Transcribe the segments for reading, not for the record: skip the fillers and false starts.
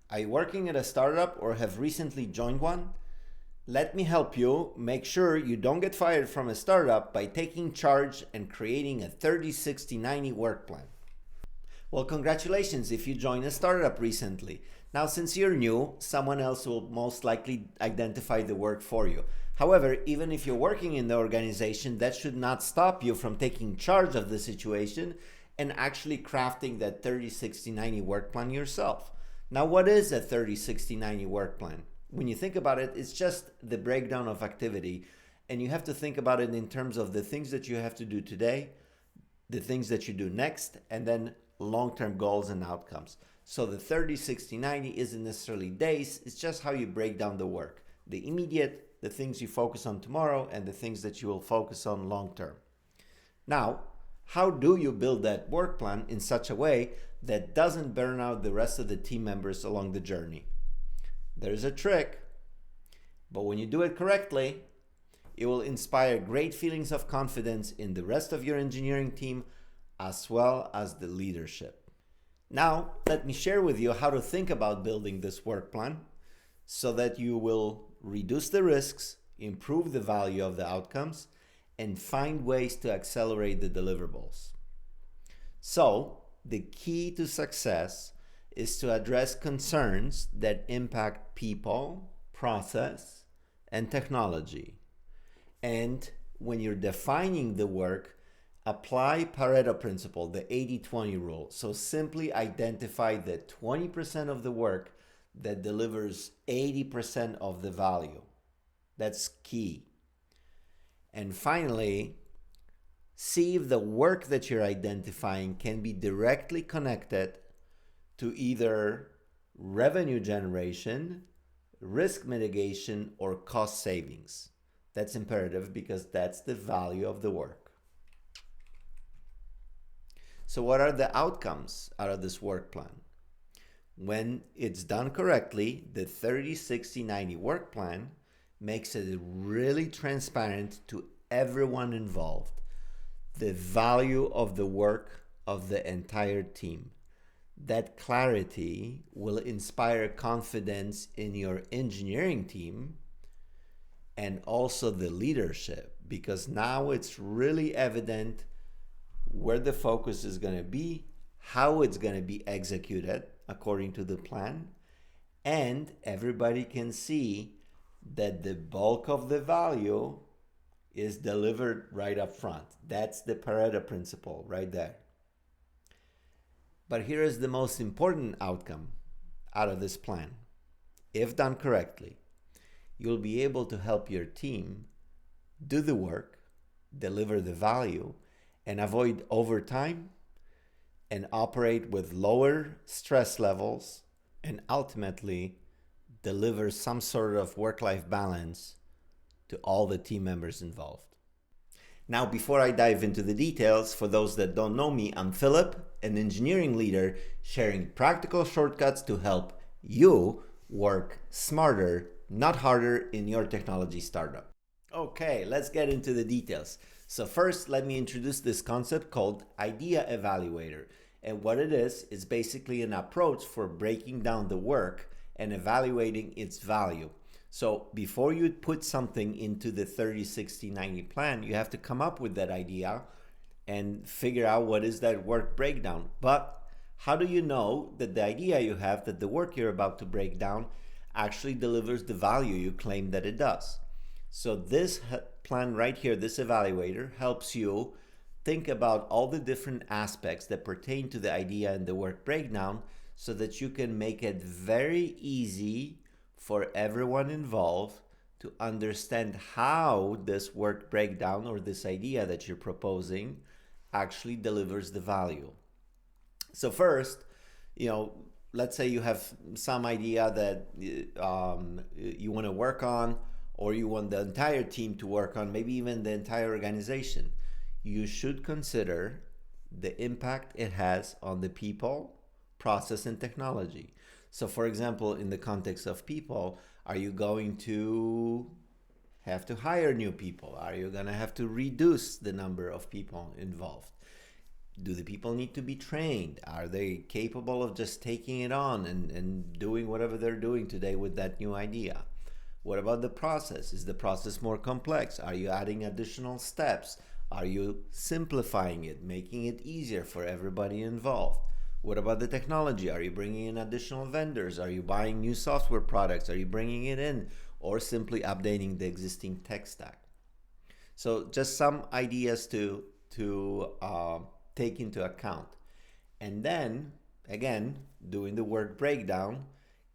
Are you working at a startup or have recently joined one? Let me help you make sure you don't get fired from a startup by taking charge and creating a 30, 60, 90 work plan. Well, congratulations if you joined a startup recently. Now, since you're new, someone else will most likely identify the work for you. However, even if you're working in the organization, that should not stop you from taking charge of the situation and actually crafting that 30, 60, 90 work plan yourself. Now, what is a 30, 60, 90 work plan? When you think about it, it's just the breakdown of activity, and you have to think about it in terms of the things that you have to do today, the things that you do next, and then long-term goals and outcomes. So the 30, 60, 90 isn't necessarily days, it's just how you break down the work. The immediate, the things you focus on tomorrow, and the things that you will focus on long-term. Now, how do you build that work plan in such a way that doesn't burn out the rest of the team members along the journey? There's a trick, but when you do it correctly, it will inspire great feelings of confidence in the rest of your engineering team as well as the leadership. Now, let me share with you how to think about building this work plan so that you will reduce the risks, improve the value of the outcomes, and find ways to accelerate the deliverables. So, the key to success is to address concerns that impact people, process, and technology. And when you're defining the work, apply Pareto principle, the 80-20 rule. So simply identify the 20% of the work that delivers 80% of the value. That's key. And finally, see if the work that you're identifying can be directly connected to either revenue generation, risk mitigation, or cost savings. That's imperative because that's the value of the work. So what are the outcomes out of this work plan? When it's done correctly, the 30, 60, 90 work plan makes it really transparent to everyone involved. The value of the work of the entire team. That clarity will inspire confidence in your engineering team and also the leadership, because now it's really evident where the focus is going to be, how it's going to be executed according to the plan, and everybody can see that the bulk of the value is delivered right up front. That's the Pareto principle right there. But here is the most important outcome out of this plan. If done correctly, you'll be able to help your team do the work, deliver the value, and avoid overtime and operate with lower stress levels and ultimately deliver some sort of work-life balance to all the team members involved. Now, before I dive into the details, for those that don't know me, I'm Philip, an engineering leader sharing practical shortcuts to help you work smarter, not harder in your technology startup. Okay, let's get into the details. So first, let me introduce this concept called Idea Evaluator. And what it is basically an approach for breaking down the work and evaluating its value. So before you put something into the 30, 60, 90 plan, you have to come up with that idea and figure out what is that work breakdown. But how do you know that the idea you have, that the work you're about to break down actually delivers the value you claim that it does? So this plan right here, this evaluator, helps you think about all the different aspects that pertain to the idea and the work breakdown so that you can make it very easy for everyone involved to understand how this work breakdown or this idea that you're proposing actually delivers the value. So first, let's say you have some idea that you want to work on, or you want the entire team to work on, maybe even the entire organization. You should consider the impact it has on the people, process, and technology. So for example, in the context of people, are you going to have to hire new people? Are you going to have to reduce the number of people involved? Do the people need to be trained? Are they capable of just taking it on and doing whatever they're doing today with that new idea? What about the process? Is the process more complex? Are you adding additional steps? Are you simplifying it, making it easier for everybody involved? What about the technology? Are you bringing in additional vendors? Are you buying new software products? Are you bringing it in, or simply updating the existing tech stack? So just some ideas to take into account. And then, again, doing the work breakdown,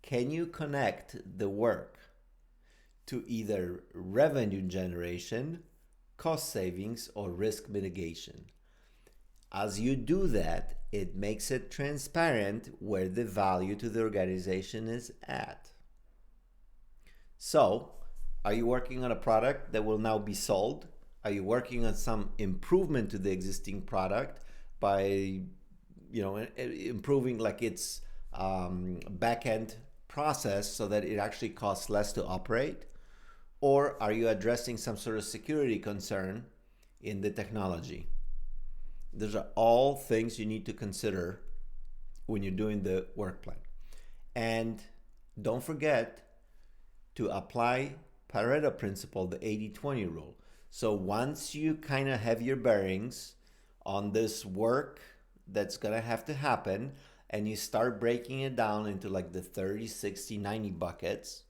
can you connect the work to either revenue generation, cost savings, or risk mitigation? As you do that, it makes it transparent where the value to the organization is at. So, are you working on a product that will now be sold? Are you working on some improvement to the existing product by, improving like its back-end process so that it actually costs less to operate? Or are you addressing some sort of security concern in the technology? Those are all things you need to consider when you're doing the work plan. And don't forget to apply Pareto principle, the 80-20 rule. So once you kind of have your bearings on this work that's going to have to happen, and you start breaking it down into like the 30, 60, 90 buckets,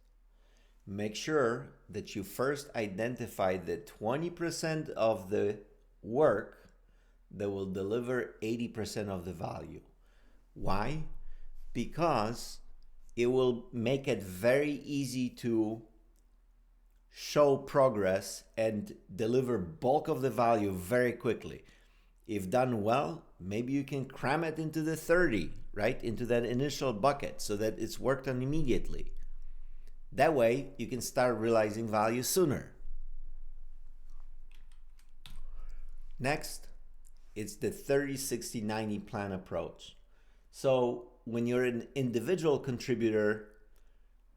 make sure that you first identify the 20% of the work that will deliver 80% of the value. Why? Because it will make it very easy to show progress and deliver bulk of the value very quickly. If done well, maybe you can cram it into the 30, right? Into that initial bucket so that it's worked on immediately. That way, you can start realizing value sooner. Next, it's the 30, 60, 90 plan approach. So when you're an individual contributor,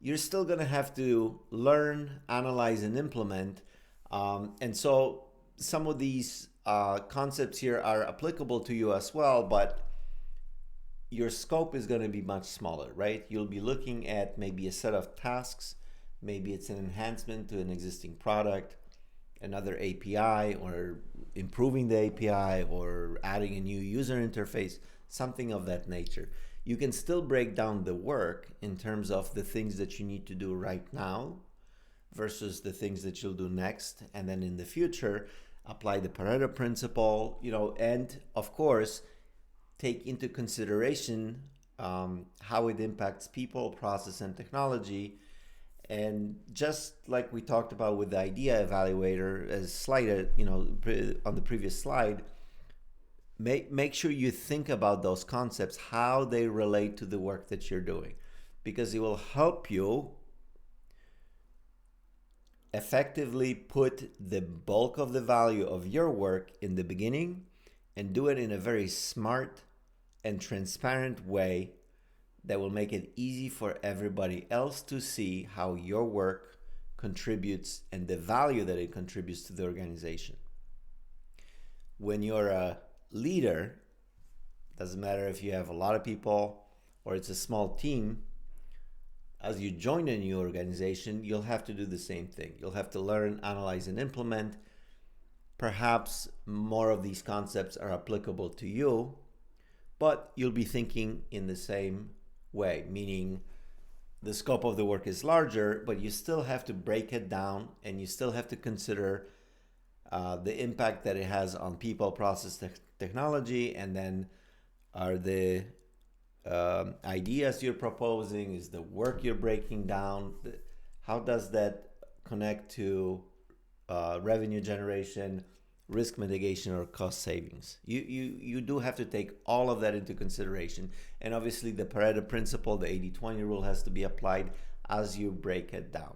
you're still going to have to learn, analyze, and implement. And so some of these concepts here are applicable to you as well, but your scope is going to be much smaller, right? You'll be looking at maybe a set of tasks, maybe it's an enhancement to an existing product, another API, or improving the API, or adding a new user interface, something of that nature. You can still break down the work in terms of the things that you need to do right now versus the things that you'll do next, and then in the future apply the Pareto principle, and of course take into consideration how it impacts people, process, and technology. And just like we talked about with the idea evaluator, as slide, on the previous slide, make sure you think about those concepts, how they relate to the work that you're doing, because it will help you effectively put the bulk of the value of your work in the beginning and do it in a very smart and transparent way that will make it easy for everybody else to see how your work contributes and the value that it contributes to the organization. When you're a leader, doesn't matter if you have a lot of people or it's a small team, as you join a new organization, you'll have to do the same thing. You'll have to learn, analyze, and implement. Perhaps more of these concepts are applicable to you, but you'll be thinking in the same way, meaning the scope of the work is larger, but you still have to break it down and you still have to consider the impact that it has on people, process, technology, and then are the ideas you're proposing, is the work you're breaking down, how does that connect to revenue generation, risk mitigation, or cost savings? You do have to take all of that into consideration. And obviously the Pareto principle, the 80-20 rule, has to be applied as you break it down.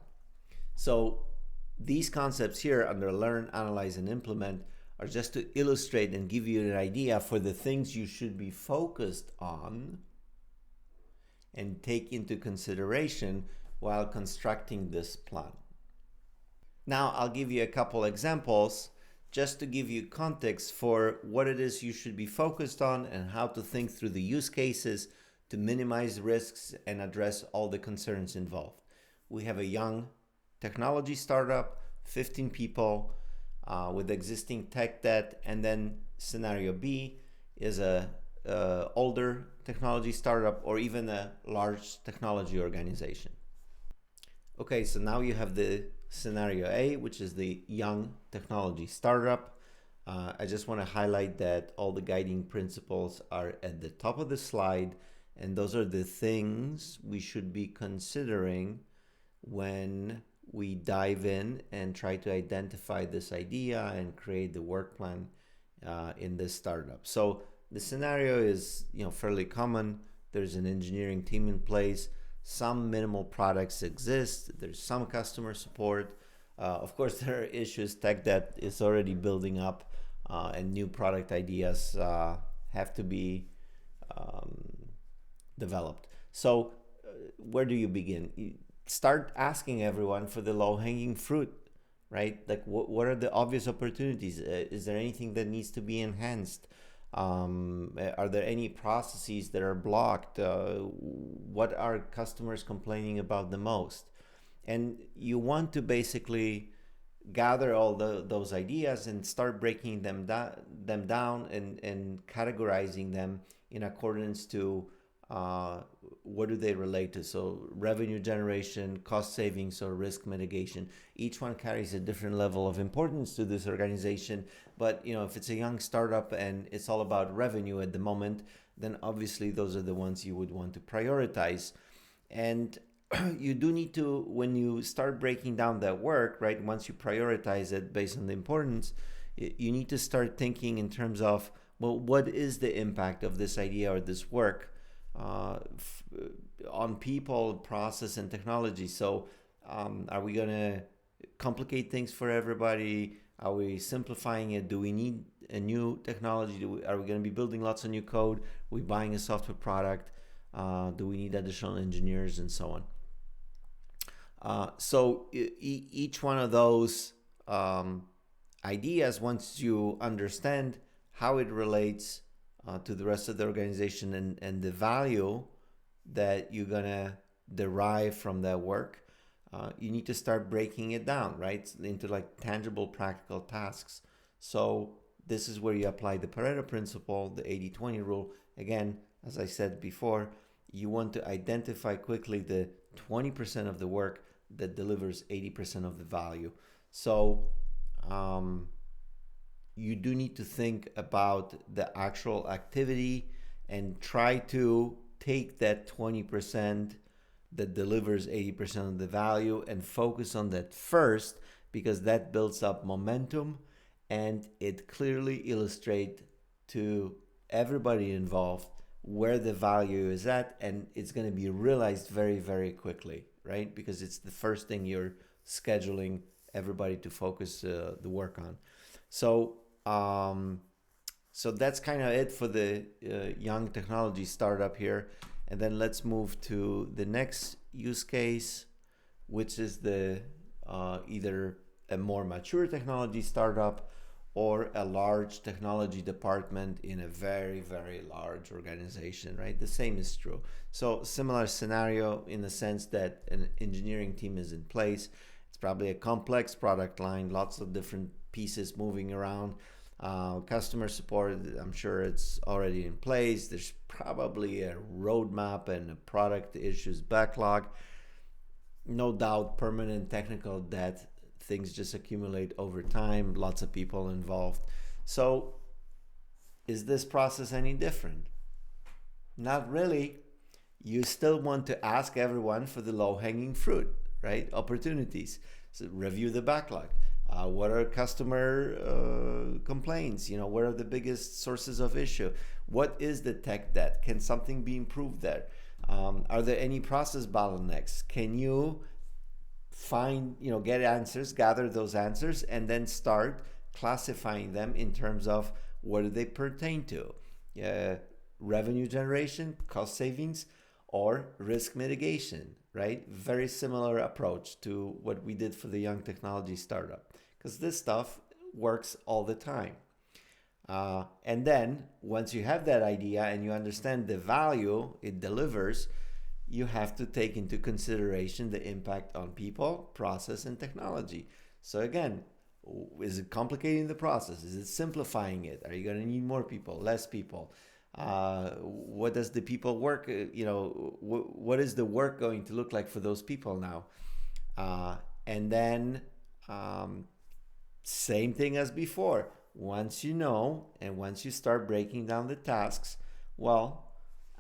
So these concepts here under learn, analyze, and implement are just to illustrate and give you an idea for the things you should be focused on and take into consideration while constructing this plan. Now I'll give you a couple examples just to give you context for what it is you should be focused on and how to think through the use cases to minimize risks and address all the concerns involved. We have a young technology startup, 15 people with existing tech debt, and then scenario B is a older technology startup or even a large technology organization. Okay, so now you have the scenario A, which is the young technology startup. I just want to highlight that all the guiding principles are at the top of the slide, and those are the things we should be considering when we dive in and try to identify this idea and create the work plan in this startup. So the scenario is fairly common. There's an engineering team in place. Some minimal products exist. There's some customer support. Of course, there are issues. Tech debt is already building up, and new product ideas have to be developed. So where do you begin? You start asking everyone for the low-hanging fruit, right? Like what are the obvious opportunities? Is there anything that needs to be enhanced? Are there any processes that are blocked? What are customers complaining about the most? And you want to basically gather all those ideas and start breaking them down and categorizing them in accordance to what do they relate to. So revenue generation, cost savings, or risk mitigation. Each one carries a different level of importance to this organization. But if it's a young startup and it's all about revenue at the moment, then obviously those are the ones you would want to prioritize. And you do need to, when you start breaking down that work, right, once you prioritize it based on the importance, you need to start thinking in terms of, well, what is the impact of this idea or this work on people, process, and technology? So are we going to complicate things for everybody? Are we simplifying it? Do we need a new technology? Are we going to be building lots of new code? Are we buying a software product? Do we need additional engineers and so on? So each one of those ideas, once you understand how it relates to the rest of the organization and the value that you're gonna derive from that work, you need to start breaking it down, right, into like tangible, practical tasks. So this is where you apply the Pareto principle, the 80-20 rule. Again, as I said before, you want to identify quickly the 20% of the work that delivers 80% of the value. So you do need to think about the actual activity and try to take that 20% that delivers 80% of the value and focus on that first, because that builds up momentum and it clearly illustrates to everybody involved where the value is at, and it's going to be realized very, very quickly, right? Because it's the first thing you're scheduling everybody to focus the work on. So that's kind of it for the young technology startup here. And then let's move to the next use case, which is the either a more mature technology startup or a large technology department in a very, very large organization, right? The same is true. So similar scenario in the sense that an engineering team is in place. It's probably a complex product line, lots of different pieces moving around. Customer support, I'm sure it's already in place. There's probably a roadmap and a product issues backlog. No doubt permanent technical debt. Things just accumulate over time, lots of people involved. So is this process any different? Not really. You still want to ask everyone for the low-hanging fruit, right? Opportunities. So review the backlog. What are customer complaints? What are the biggest sources of issue? What is the tech debt? Can something be improved there? Are there any process bottlenecks? Can you find, get answers, gather those answers, and then start classifying them in terms of what do they pertain to? Revenue generation, cost savings, or risk mitigation, right? Very similar approach to what we did for the young technology startup. Because this stuff works all the time. And then once you have that idea and you understand the value it delivers, you have to take into consideration the impact on people, process, and technology. So again, is it complicating the process? Is it simplifying it? Are you going to need more people, less people? What does the people work, what is the work going to look like for those people now? And then same thing as before. Once you know, and once you start breaking down the tasks, well,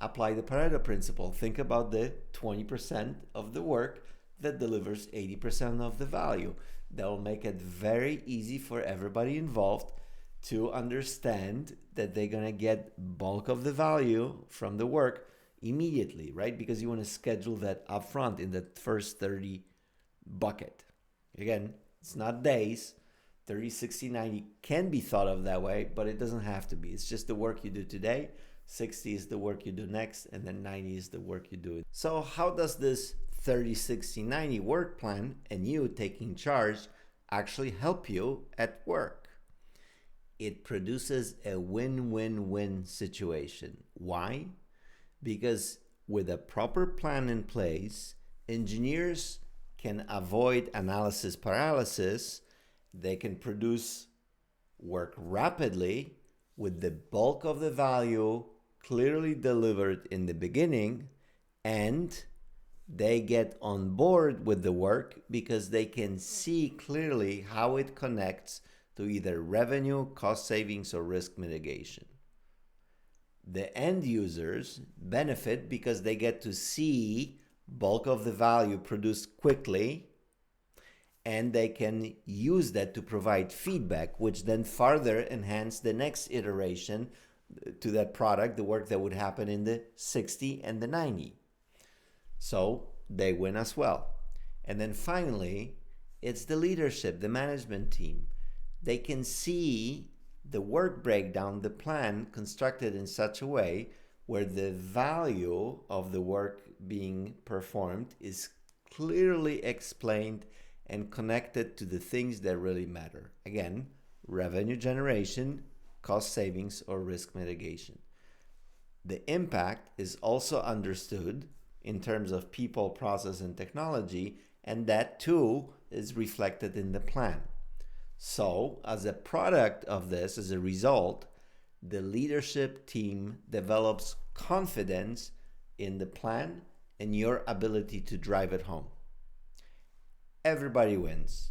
apply the Pareto principle. Think about the 20% of the work that delivers 80% of the value. That will make it very easy for everybody involved to understand that they're going to get bulk of the value from the work immediately, right? Because you want to schedule that upfront in the first 30 bucket. Again, it's not days. 30, 60, 90 can be thought of that way, but it doesn't have to be. It's just the work you do today. 60 is the work you do next, and then 90 is the work you do. So how does this 30, 60, 90 work plan and you taking charge actually help you at work? It produces a win-win-win situation. Why? Because with a proper plan in place, engineers can avoid analysis paralysis. They can produce work rapidly with the bulk of the value clearly delivered in the beginning, and they get on board with the work because they can see clearly how it connects to either revenue, cost savings, or risk mitigation. The end users benefit because they get to see bulk of the value produced quickly, and they can use that to provide feedback, which then further enhance the next iteration to that product, the work that would happen in the 60 and the 90. So they win as well. And then finally, it's the leadership, the management team. They can see the work breakdown, the plan constructed in such a way where the value of the work being performed is clearly explained and connected to the things that really matter. Again, revenue generation, cost savings, or risk mitigation. The impact is also understood in terms of people, process, and technology, and that too is reflected in the plan. So, as a product of this, as a result, the leadership team develops confidence in the plan and your ability to drive it home. Everybody wins.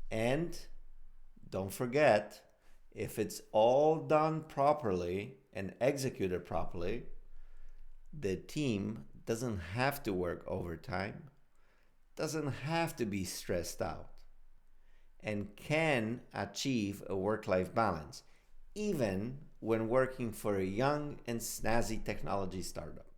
And don't forget, if it's all done properly and executed properly, the team doesn't have to work overtime, doesn't have to be stressed out, and can achieve a work-life balance, even when working for a young and snazzy technology startup.